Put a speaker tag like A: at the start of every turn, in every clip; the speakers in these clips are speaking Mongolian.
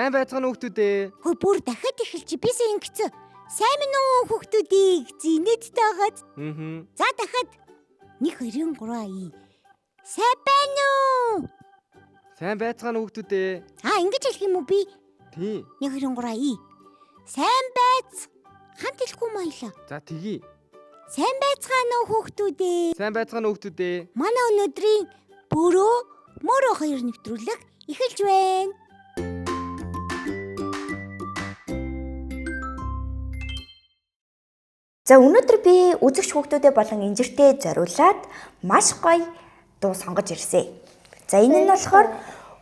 A: Сайн байцгаана хүүхдүүдээ.
B: Хөө бүр дахиад эхэлчих. Бисээ ингэсэн. Сайн минь уу хүүхдүүдийг зинэд таагаад. За дахиад 1 2 3 Сайн байна уу?
A: Сайн байцгаана хүүхдүүдээ.
B: Ингэж хэлэх юм уу би?
A: Тий.
B: 1 2 3 Сайн байц. Хамт хэлэхгүй юм аялаа.
A: За тэгье.
B: Сайн байцгаана уу хүүхдүүдээ.
A: Сайн байцгаана хүүхдүүдээ.
B: Манай өнөөдрийн бөрөө мөрөө хоёр нэвтрүүлэг эхэлж байна.
C: За өнөөдөр би үзэгч хүүхдүүдэд болон инжиртэй зориулаад маш гоё дуу сонгож ирсэн. За энэ нь болохоор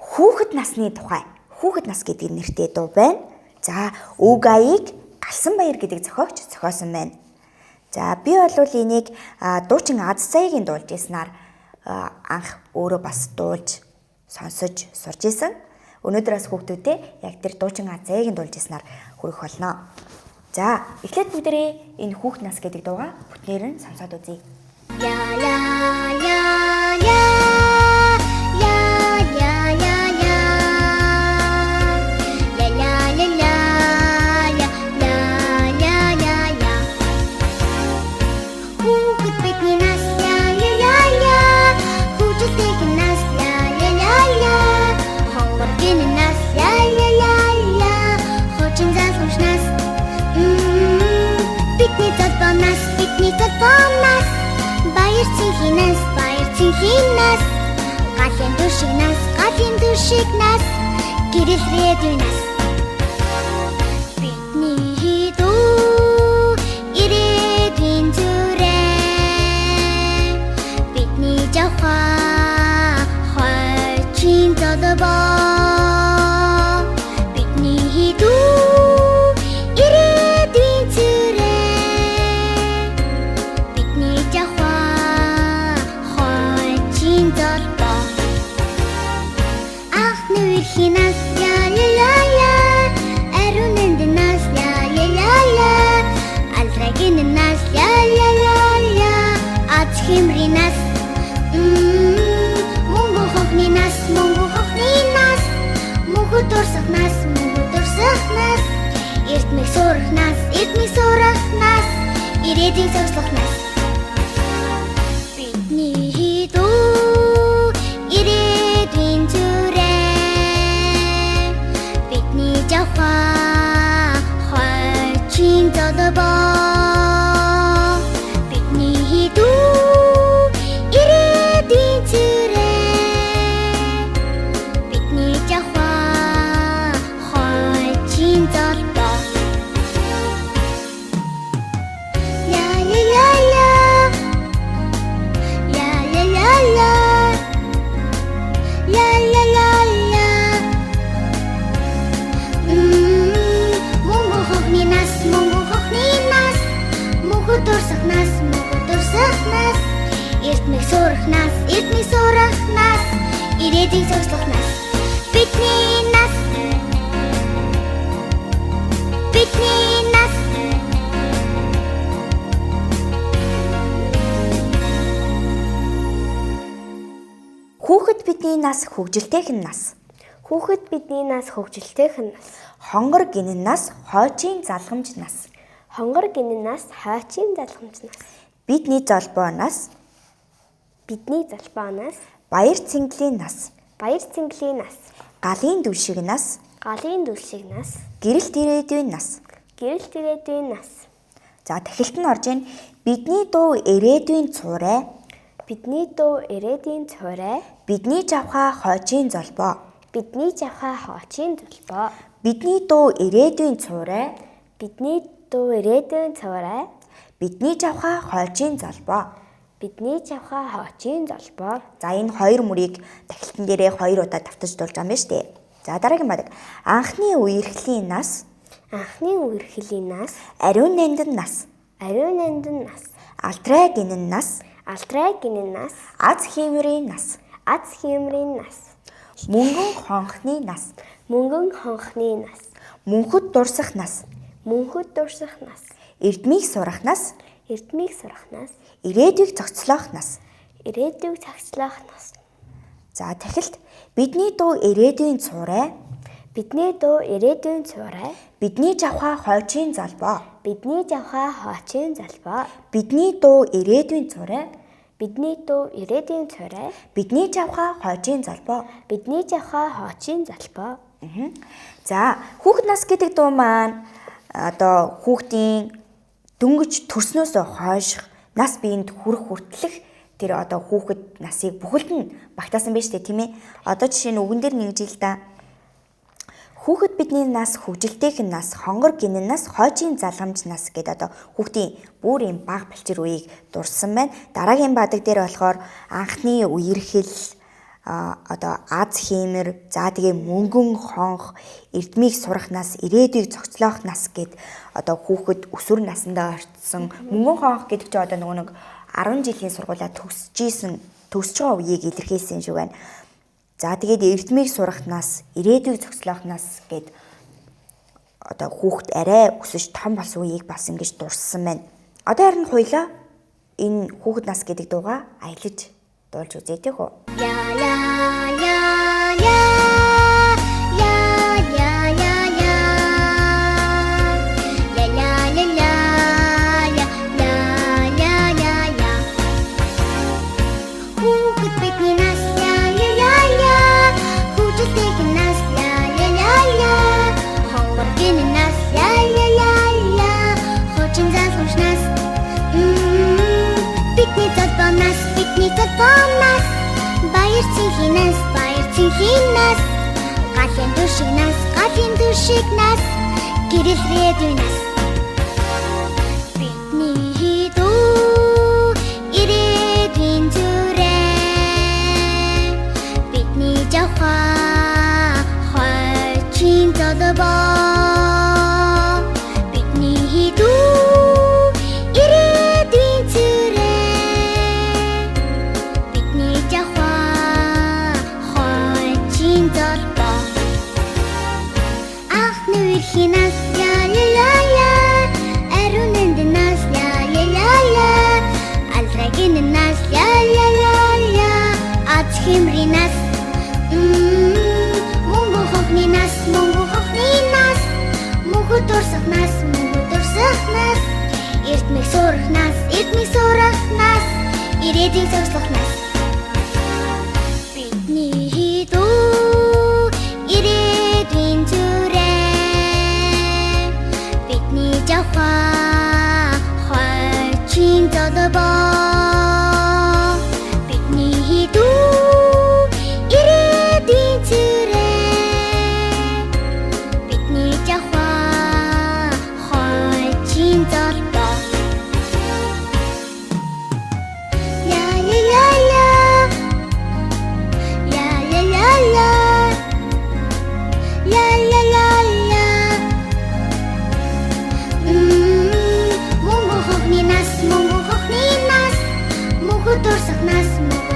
C: хүүхэд насны тухай. Хүүхэд нас гэдэг нэртэй дуу байна. За үг аяыг Галсан Баяр гэдэг зохиогч зохиосон байна. За би бол энийг дуучин Аз Заяагийн дуулж ирснээр анх өөрөө бас дуулж сонсож сурж исэн. Өнөөдрөөс хүүхдүүдэд яг тэр дуучин Аз Заяагийн дуулж ирснээр хүрэх болно. За, эхлээд бүгдээрээ энэ хүүхэд нас гэдэг дуугаа бүтнээр нь сонсоод үзье.
D: Я я я я я я я я я я я я я Хүүхэд бидний нас я я я я хүүхдтэй нас я я я я хонгор гин нас я я я я хочин залхамш нас Бидний толбоноос баяр цэнхинээс галын дүршиг нас гэрэл редүнаас бидний дүү ирээдүйн зүрээ бидний жавхаа хойчин тодбоо бидний дүү ирээдүйн зүрээ бидний жавхаа хойчин тодбоо Ахны үерхийнээс я я я я ариун энднээс я я я я алрагиннээс я я я я ач химринээс мөнгө хохнинаас мөнгө дурсахнаас эрдмиг сурахнаас ирээдүйн зогслохнаас бидний дүү ирээдүйн зүрээ бидний жавхаа хойчин тодбоо бидний дүү ирээдүйн зүрээ бидний жавхаа хойчин тодбоо Я я я я Я я я я Я я я я Мөнгө хохнинаас мөнгө дурсахнаас эрдмиг сурахнаас ирээдүйн зогслохнаас бидний нас
C: Хүүхэд бидний нас хөгжилтэйх нь нас.
E: Хүүхэд бидний нас хөгжилтэйх нь нас.
C: Хонгор гинэн нас хойчин залхамж нас.
E: Хонгор гинэн нас хойчин залхамж нас.
C: Бидний золбоо нас. Баяр цэнгэлийн нас. Галын дүршиг нас. Гэрэлт ирээдүйн нас. За дахилт нь орж ийн бидний дуу ирээдүйн цуурай. Бидний жавхаа хойчин золбоо. Бидний дуу ирээдүйн цуурай. Бидний жавхаа хойчин золбоо. За энэ хоёр мөрийг дахилтан дээрээ 2 удаа давтаж дуулж байгаа юм байна шүү дээ. За дараагийн баг. Анхны үерхлийн нас. Ариун нандин нас.
E: Ариун нандин нас.
C: Алтрай гинэн нас.
E: Алтрай гинэн нас.
C: Аз хиймрийн нас.
E: Аз хиймрийн нас.
C: Мөнгөн хонхны нас.
E: Мөнгөн хонхны нас.
C: Мөнхөд дурсах нас.
E: Мөнхөд дурсах нас.
C: Эрдмийг сурах нас.
E: Эрдмийг сурах нас.
C: Ирээдүйг зохицлоох нас.
E: Ирээдүйг цагтлах нас.
C: За дахилт бидний дуу ирээдүйн цуурай.
E: Бидний дуу ирээдүйн цуурай.
C: Бидний жавхаа хойчийн залбоо.
E: Бидний жавхаа хоочин залбаа.
C: Бидний дуу ирээдүйн цуурай.
E: Бидний дуу ирээдүйн цуурай.
C: Бидний жавхаа хойчийн залбоо.
E: Бидний жавхаа хоочин залбаа.
C: За хүүхэд нас гэдэг дуу маань одоо хүүхдийн дөнгөж төрснөөс хойших нас биеинд хүрэх хүртэлх тэр одоо хүүхэд насыг бүхэлд нь багтаасан байж тээ тийм ээ. Одоо жишээ нь үгэн дээр нэгж ил да. Хүүхэд бидний нас хөвжилтэйхэн нас, хонгор гинэн нас, хойчийн залгамж нас гэдэг одоо хүүхдийн бүр юм баг бэлчир үеийг дурсан байна. Дараагийн бадаг дээр болохоор анхны үерхэл одоо аз хиймэр, за тэгээ мөнгөн хонх, эрдмийг сурах нас, ирээдүйг зохицлоох нас гэд одоо хүүхэд өсвөр насндаа орцсон. Мөнгөн хонх гэдэг чинь одоо нөгөө нэг 10 жилийн сургуулаа төгсөж байгаа үеийг илэрхийлсэн шиг байна. За тэгээд эрдмийг сурах нас, ирээдүйг зохицлоох нас гэд одоо хүүхэд арай өсөж том болсон үеийг бас ингэж дурсан байна. Одоо харин хоёлаа энэ хүүхэд нас гэдэг дуугаа аялаж дуулж үзье тэг үү?
D: Галын дүшиг нас гэрэл рэдүү нас бидний дүү ирээдүйн зүрэ бидний жавхаа хойчийн залбаа бидний дүү ирээдүйн зүрэ бидний жавхаа хойчийн залбаа Хинас я ля ля ля аруун нас ля ля ля ля алтрагин нас ля ля ля ля аз химри нас мөнгө хохны нас мөнгө дурсах нас эрдмийг сурах нас ирээдүйг зохицлох нас бидний дүү ирээдүйн жавхаа хойчийн залбаа бидний дүү ирээдүйн зүрэ бидний жавхаа хойчийн залбаа ля ля ля ля ля ля ля ля ля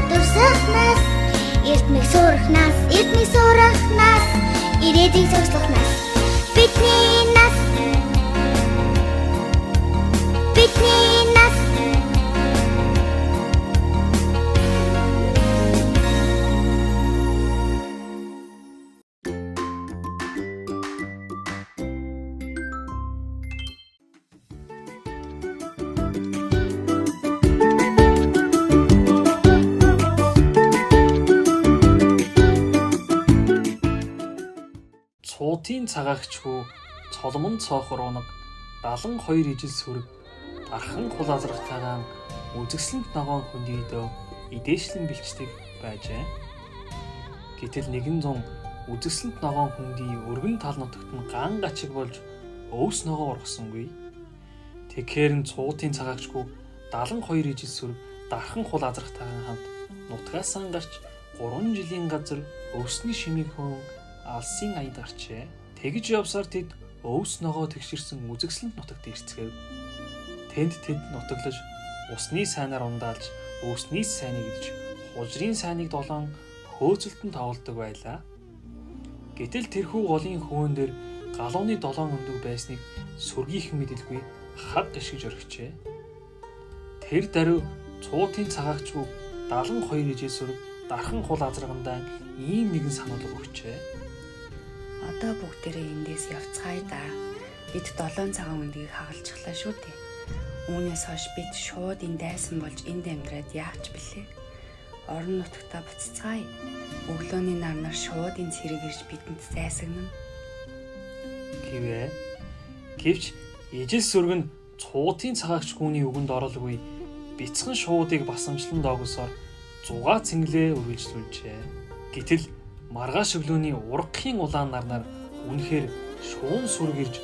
D: дурсах нас эрдмийг сурах нас ирээдүйг зохицлох нас бидний нас
F: Цуутын цагаагч хүү цолмон цоохор унаг 72 ижил сүрэг дархан хул азрахтайгаан үзэсгэлэнт ногоон хөндийдөө идээшлэн бэлчдэг байжээ. Гэтэл нэгэн зун үзэсгэлэнт ногоон хөндөй өргөн тал нутагт нь ган гачиг болж өвс ногоо ургасангүй. Тэгэхээр нь цуутын цагаагч хүү 72 ижил сүрэг дархан хул азрахтайгаан хамт нутгаасаа гарч 3 жилийн газар өвсний шимийг хөөн алсын аяд гарчээ. Тэгж явсаар тэд өвс ногоо тэгширсэн үзэсгэлэнт нутагт ирцгээв. тэнд тэд нутаглаж, усны сайнаар ундаалж, өвсний сайныг идэж, хужрын сайныг долоон хөөцөлтөнд тоглодог байлаа. Гэтэл тэрхүү голын хөөн дээр галууны 7 өндөг байсныг сүргийхэн мэдэлгүй хаг гიშгэж орхижээ. Тэр даруй цуутын цагаагчгүй 72 ижил сүрэг дархан хул азаргандаа ийм нэгэн сануулга өгчээ.
G: Одоо бүгдээрээ эндээс явцгаая да. Бид 7 цагаан өндгийг хагалчихлаа шүү дээ. Үүнээс хойш бид шууд энэ дайсан болж энд амьдраад яач билээ. Орон нутагтаа буцацгаая. Өглөөний нарнаар шууд энэ цэрэг ирж бидэнд зайсагнана.
F: Гэвч ижил сүрэг нь цуутын цагаагч гүний үгэнд оролгүй бяцхан шуудыг басамжлан доогосоор зугаа цэнгэлээ үргэлжлүүлжээ. Гэтэл маргааш өглөөний ургахын улаан нарнаар үнэхээр шуун сүрэг ирж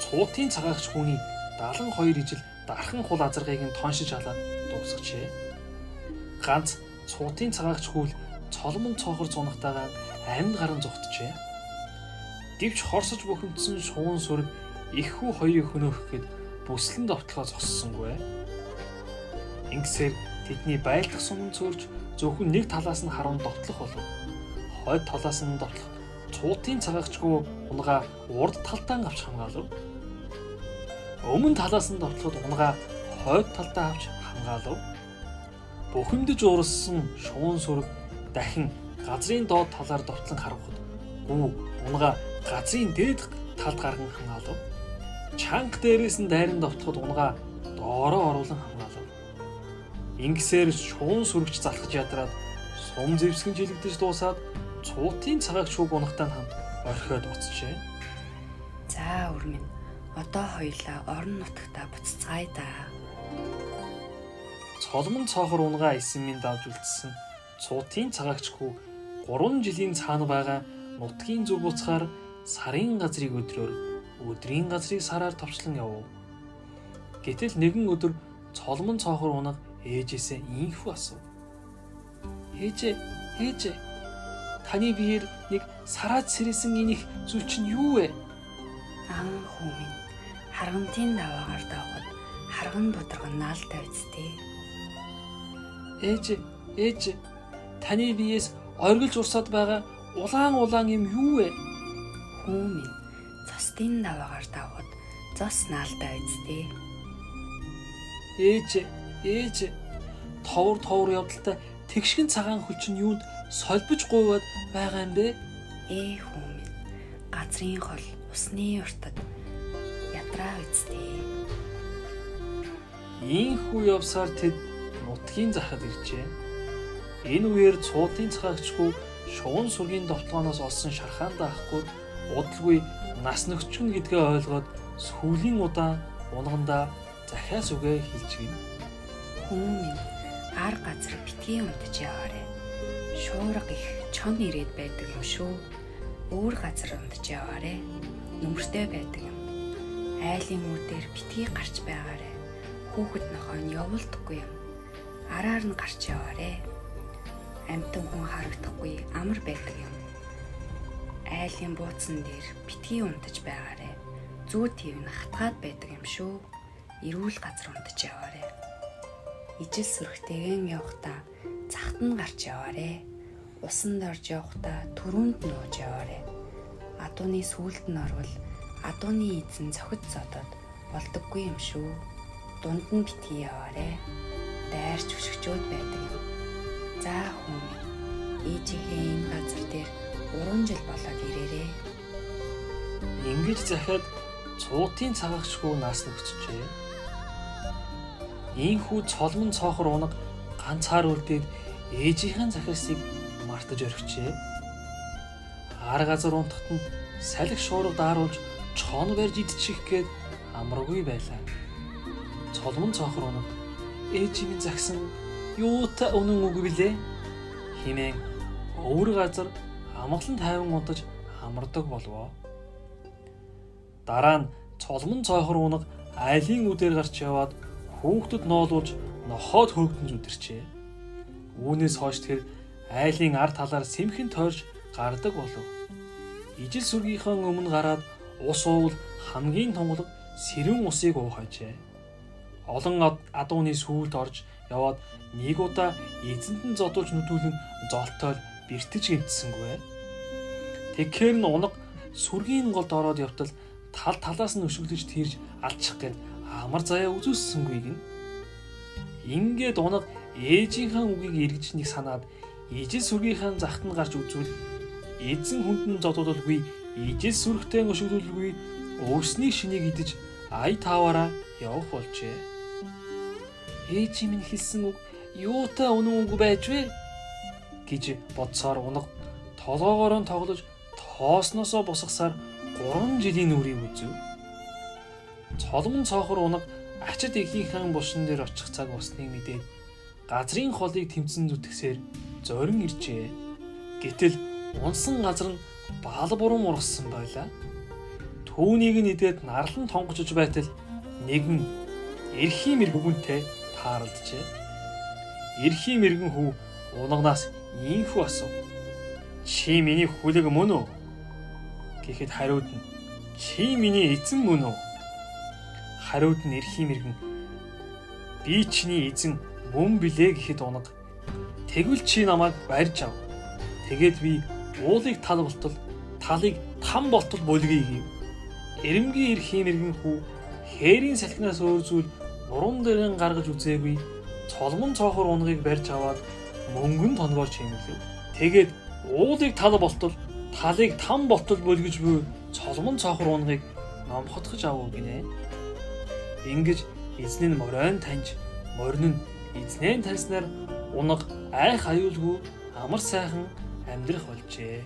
F: цуутын цагаагч гүний 72 ижил дархан хул азаргыг нь тоншиж халаад дуусгажээ. Ганц цуутын цагаагч гүйл цолмон цоохор зунагтайгаа амьд гарan зүгтжээ. Гэвч хорсож бухимдсан шуун сүрэг их хүү хоёрыг хөнөөхөд бүслэн довтлоо зогссонгүй. Ингэсээр тэдний байлдах суман цөөрж зөвхөн нэг талаас нь харун довтлох болов. Хойд талаас нь довтлох цуутын цагаагчгүй унгаа урд талдаа авч хамгаалав. Өмнө талаас нь довтлоход унгаа хойд талдаа авч хамгаалав. Бухимдж уурсан шуун сүрэг дахин газрын доод талаар довтлон харахад унгаа газрын дээд талд гарган хамгаалав. Чанга дээрээс нь дайран довтлоход унгаа доороо оруулан хамгаалав. Ингэсээр шуун сүрэгч залхаж ядраад сум зэвсгэн жилэгдэж дуусаад цуутын цагаагчгүй гунахтай хамт орхиод уцжээ.
G: За өрмөн одоо хоёлаа орон нутагтаа буцацгаая да.
F: Цолмон цоохор унгаа эсэмийн давж үлдсэн цуутын цагаагчгүй 3 жилийн цаана байгаа нутгийн зүг буцахаар сарын газрыг өдрөөр өдрийн газрыг сараар товчлон явв. Гэтэл нэгэн өдөр цолмон цоохор унаг ээжээсээ ийхүү асуув. Ээжээ, таны биеэр нэг сараад сэрээсэн энэ их зүйл чинь юу вэ?
G: Хүүмэн харгантын даваагаар давхад харган будраган наалтай үсттэй.
F: Ээж, таны биеэс оргилж урсаад байгаа улаан юм юу вэ?
G: Хүүмэн цостын даваагаар давхад цос наалтай үсттэй.
F: Ээж, товор явдалтай тэгшгэн цагаан хөл чинь юунд солбож гуйваад байгаа юм бэ?
G: Хүүмэн газрын хол усны уртад ядраа үсттэй.
F: Ийхүү явсаар тэд нутгийн захад иржээ. Энэ үеэр цуутын цагаагчгүй шуун сүргийн довтлооноос олсон шархаан даахгүй удалгүй нас нөхчгөн гэдгээ ойлгоод сүүлийн удаан унгандаа захиас үгээ хэлж гин.
G: Хүүмэн ар газар битгий унтаж яваарэ. Шуурга их чон ирээд байдаг юм шүү. Өөр газар унтаж яваарэ. Нүмертэй байдаг юм. Айлын үүдээр битгий гарч байгаарэ. Хүүхэд нохой нь явуулдаггүй юм. Араар нь гарч яваарэ. Амтан хүн харагдахгүй амар байдаг юм. Айлын бууцсан дээр битгий унтаж байгаарэ. Зүү тэв нь хатгаад байдаг юм шүү. Эрүүл газар унтаж яваарэ. Ижил сүрэгтэйгэн явахдаа цагт нь гарч яваарэ. Усанд орж явахдаа түрүүнд нь ууж яваарэ. Адууны сүүлд нь орвол адууны эзэн цохид зодод болдоггүй юм шүү. Дунд нь битгий яваарэ. Дайрч өшгчөөд байдаг юм. За хүүмэн ээжийнхээ энэ газар дээр 3 жил болоод ирээрээ.
F: Ингэж захиад цуутын цагаагчгүй нас нөхцжээ. Ийхүү цолмон цоохор унаг ганцаар үлдээд ээжийнхэн захиасыг мартаж орхижээ. Ар газар унтахт нь салхи шуурга дааруулж чон барьж идчих гээд амаргүй байлаа. Цолмон цоохор унаг ээж минь загсан юутай үнэн үг билээ хэмээн өөр газар амгалан тайван унтаж амардаг болвоо. Дараа нь цолмон цоохор унаг айлын үдээр гарч яваад хүүхдэд ноолуулж нохоод хөөгдөн зүдэрчээ. Үүнээс хойш тэр айлын ард талаар сэмхэн тойрж гардаг болов. Ижил сүргийнхэн өмнө гараад ус уувал хамгийн тунгалаг сэрүүн усыг уухайжээ. Олон адууны сүүлд орж яваад нэг удаа эзэнт нь зодуулж нүдүүлэн золтоол бэртэж гэмтсэнгүй. Тэгэхээр нь унаг сүргийн голд ороод явтал талаас нь өшөглөж тэрж алчих гээд амар заяа үзүүлсэнгүй гин. Ингээд унаг ээжийнхээ үгийг эргэж нэг санаад ижил сүргийнхээ захт нь гарч үзвэл эзэн хүнд нь зодуулалгүй, ижил сүргтэй өшөглөлгүй, өвсний шинийг идэж ая тааваараа явах болжээ. Ээж минь хэлсэн үг юутай үнэн үгүй байж вэ гэж бодсоор унаг толгоогоор нь тоглож тоосноосоо босгосаар 3 жилийн үрийг үзв. Цолмон цоохор унаг ачид ихийнхэн булшин дээр очих цаг болсныг мэдээд газрын холыг тэмцэн зүтгэсээр зорин иржээ. Гэтэл унсан газар нь баал бурам ургасан байлаа. Түүнийг нь идээд нарлан тонгочж байтал нэгэн эрхийн мэрэгүнтэй тааралджээ. Эрхийн мэрэгэн хүү унагнаас ийхүү асуув. Чи миний хүлэг мөн үү? Гэхэд хариуд нь чи миний эзэн мөн үү? Хариуд нь эрхийн мэрэгэн би чиний эзэн мөн билээ гэхэд унаг тэгвэл чи намайг барьж ав. Тэгээд би уулыг тал болтол талыг там болтол бүлгэе гэв. Эрэмгийн эрхийн мэрэгэн хүү хээрийн салхинаас өөр зүйл нуруунд дээрэн гаргаж үзээгүй цолмон цоохор унагыг барьж аваад мөнгөн тонгоор чимэглэв. Тэгээд уулыг тал болтол талыг там болтол бүлгэж буй цолмон цоохор унагыг номхотгож авав гинэ. Ингэж эзэн нь моройн таньж, морин нь эзнээ таньснаар унаг айх аюулгүй амар сайхан амьдрах болжээ.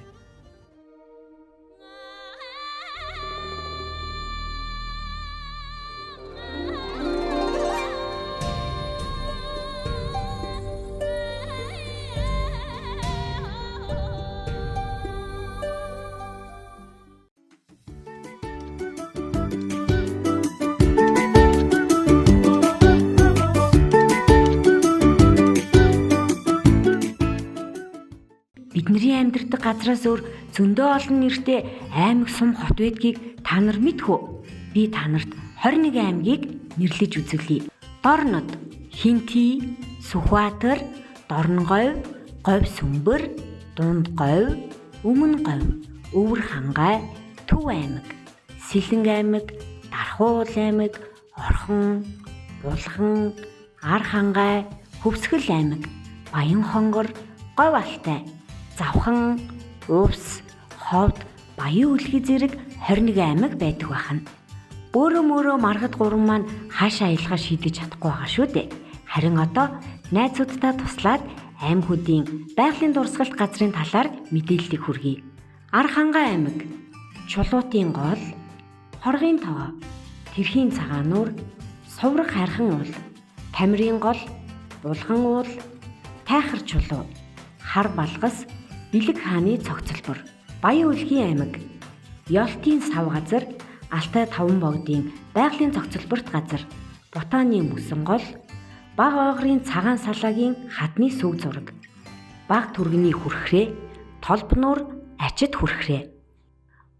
B: Бидний амьдардаг газраас өөр зөндөө олон нэртэй аймаг сум хот байдгийг та нар мэдхүү? Би та нарт 21 аймгийг нэрлэж үзүүлье. Дорнод, Хинти, Сүхбаатар, Дорноговь, Говь Сүмбэр, Дунд Говь, Өмнө Говь, Өвөр Хангай, Төв аймаг, Сэлэнг аймаг, Дархуул аймаг, Орхон, Булхан, Ар Хангай, Хөвсгөл аймаг, Баян Хонгор, Говь Алтай, Завхан, Увс, Ховд, Баян Үлгий зэрэг 21 аймаг байдаг байна. Өөрөө маргад гурван маань хаашаа аялахаа шийдэж чадахгүй байгаа шүү дээ. Харин одоо найзуудтай туслаад аймагуудын байгалийн дурсгалт газрын талаар мэдээллийг хүргэе. Ар Хангай аймаг, Чулуутын гол, Хоргийн тоо, Тэрхийн цагаан нуур, Сувраг хайрхан уул, Тамирын гол, Булган уул, Тайхар чулуу, Хар балгас, Бэлэг хааны цогцлбор. Баян Үлгий аймаг, Ёлтын сав газар, Алтай таван богдын байгалийн цогцлборт газар, Бутааны мөсөн гол, Баг ойгрын цагаан салаагийн хадны сүг зураг, Баг түргэний хүрхрээ, Толбнуур ачид хүрхрээ.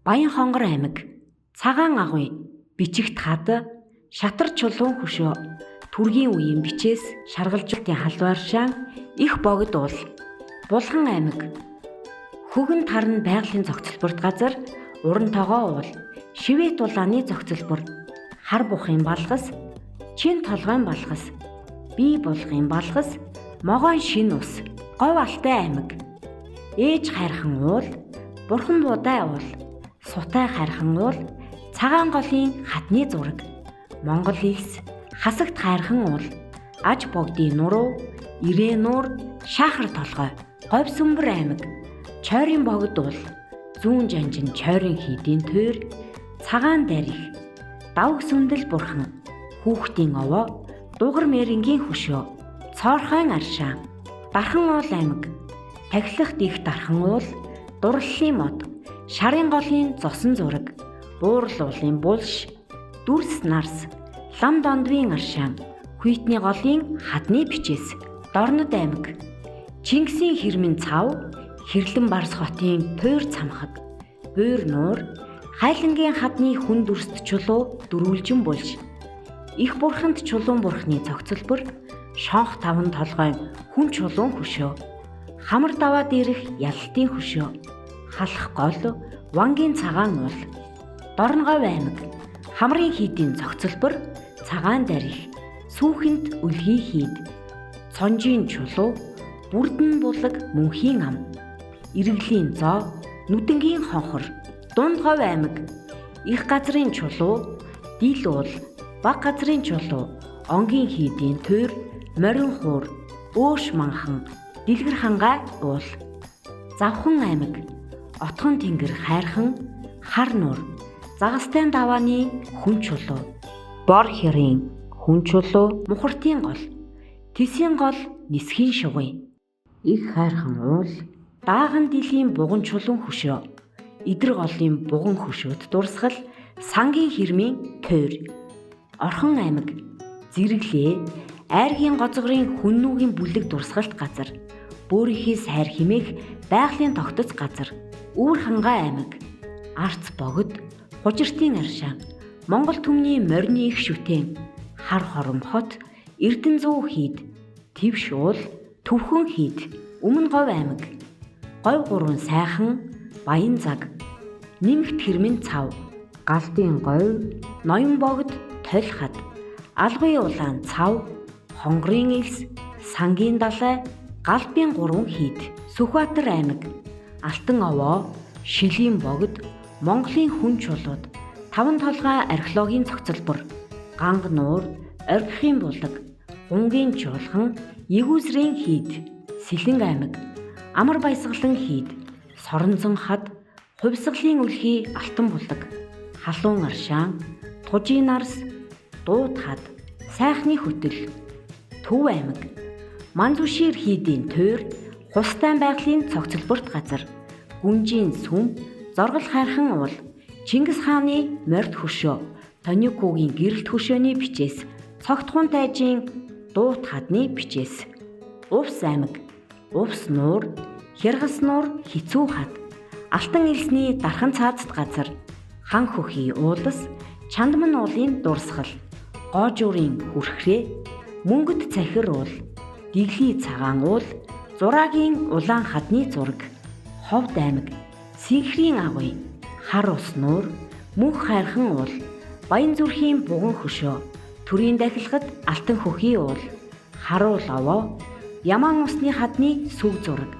B: Баян Хонгор аймаг, Цагаан агуй, Бичигт хад, Шатар чулуун хөшөө, Түргийн үеийн бичээс шаргалжуултын халдвар шаан, Их богд уул. Булган аймаг, Хөгн тарн байгалийн цогцлборт газар, Уран тогоо уул, Шивэт улааны цогцлбор, Хар бухын балгас, Чин толгойн балгас, Бий булгын балгас, Могойн шин ус. Говь Алтай аймаг, Ээж хайрхан уул, Бурхан буудай уул, Сутай хайрхан уул, Цагаан голын хатны зураг, Монгол элс, Хасагт хайрхан уул, Аж богдын нуруу, Ирээ нуур, Шаахар толгой. Говь Сүмбэр аймаг, Чойрын богд уул, Зүүн жанжин чойрын хийдийн тойр, Цагаан дарих, Давг сүндэл бурхан, Хүүхдийн овоо, Дугар мэрэнгийн хөшөө, Цоорхойн аршаан. Дархан уул аймаг, Тахилах дих дархан уул, Дурлалын мод, Шарын голын зосон зураг, Буурал уулын булш, Дүрс нарс, Лам дондвийн аршаан, Хүйтний голын хадны бичээс. Дорнод аймаг, Чингисийн хэрмэн цав, Хэрлэн Барс хотын тойр цамхаг, Буур нуур, Хайлангийн хадны хүн дүрст чулуу дөрвөлжин булш. Их бурханд чулуун бурхны цогцлбор, шонх таван толгойн хүн чулуун хөшөө. Хамар даваад ирэх ялалтын хөшөө. Халах гол вангийн цагаан уул. Дорногов аймаг хамрын хийдийн цогцлбор, цагаан дарих, сүүхэнд үлгий хийд. Цонжийн чулуу, бүрдэн булаг мөнхийн ам. Иргэлийн зоо, нүдэнгийн хонхор. Дундгов аймаг их газрын чулуу, дил уул, баг газрын чулуу, онгийн хийдийн тойр, морин хуур, өөш манхан, дэлгэр хангай уул. Завхан аймаг отхон тэнгэр хайрхан, хар нуур, загастай давааны хүн чулуу, бор хэрийн хүн чулуу, мухартын гол, тэсийн гол, нисхийн шугуй. Их хайрхан уул, дааган дилийн буган чулуун хөшөө. Идэр голын буган хөшөөд дурсгал, сангийн хэрмийн тойр. Орхон аймаг зэрэглээ, айргийн гозгорын хүннүүгийн бүлэг дурсгалт газар. Бөөрийнхээ сайр химээх байгалийн тогтоц газар. Үүр хангай аймаг арц богд, хужиртын аршаа, Монгол түмний морины их шүтэн, хар хором хот, Эрдэнэ зүү хийд, Твш уул, Төвхөн хийд. Өмнө говь аймаг говь гурван сайхан, баян цаг, нэмэгт хэрмэн цав, галдын говь, ноён богд, толь хад, алгын улаан цав, хонгорын элс, сангийн далай, галбын гурван хийд. Сүхбаатар аймаг алтан овоо, шилийн богд, Монголын хүн чулууд, таван толгой археологийн цогцлбор, ганг нуур, оргихийн булаг, гунгийн чуулган, егүүсрийн хийд. Сэлэнг аймаг амар баясгалан хийд, соронзон хад, хувьсгалын үлхий алтан булаг, халуун аршаан, тужийн арс, дууд хад, сайхны хөтөл. Төв аймаг манзүшир хийдийн тойр, хустай байгалийн цогцлборт газар. Гүнжийн сүм, зоргол хайрхан уул, Чингис хааны морд хөшөө, Тоникогийн гэрэлт хөшөөний бичээс, цогтхуун тайжийн дуут хадны бичээс. Увс аймаг увс нуур, хяргас нуур, хицүү хад, алтан элсний дархан цаазд газар. Хан хөхий уулас, чандман уулын дурсгал, гоожуурын хүрхрээ, мөнгөд цахир уул, дэгли цагаан уул, зураагийн улаан хадны зураг. Ховд аймаг синхрийн агуй, хар ус нуур, мөнх хайрхан уул, баян зүрхийн буган хөшөө, төрийн дахилгад алтан хөхий уул, харуул овоо, ямаан усны хадны сүг зураг.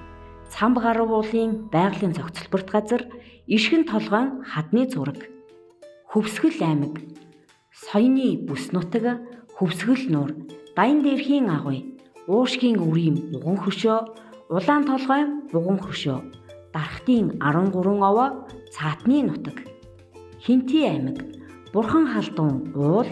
B: Цамб гарав уулын байгалийн цогцлборт газар, ишгэн толгойн хадны зураг. Хөвсгөл аймаг соёны бүс нутаг, хөвсгөл нуур, даян дээрхийн агуй, уушгийн үрийн буган хөшөө, улаан толгойн буган хөшөө, дархтын 13 овоо, цаатны нутаг. Хинти аймаг бурхан халдун уул,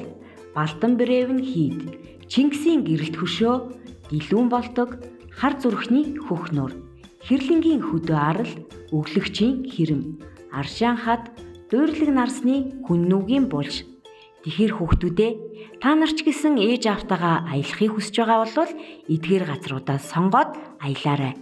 B: балтан брэвэн хийд, Чингисийн гэрэлт хөшөө, Илүүн болдог, хар зүрхний хөх нуур, хэрлэнгийн хөдөө арал, өглөгчийн хэрэм, аршаан хад, дуурлаг нарсны хүннүүгийн булш. Тэгэхэр хүүхдүүдээ та нар ч гэсэн ээж аавтайгаа аялахыг хүсэж байгаа бол эдгээр газруудаас сонгоод аялаарай.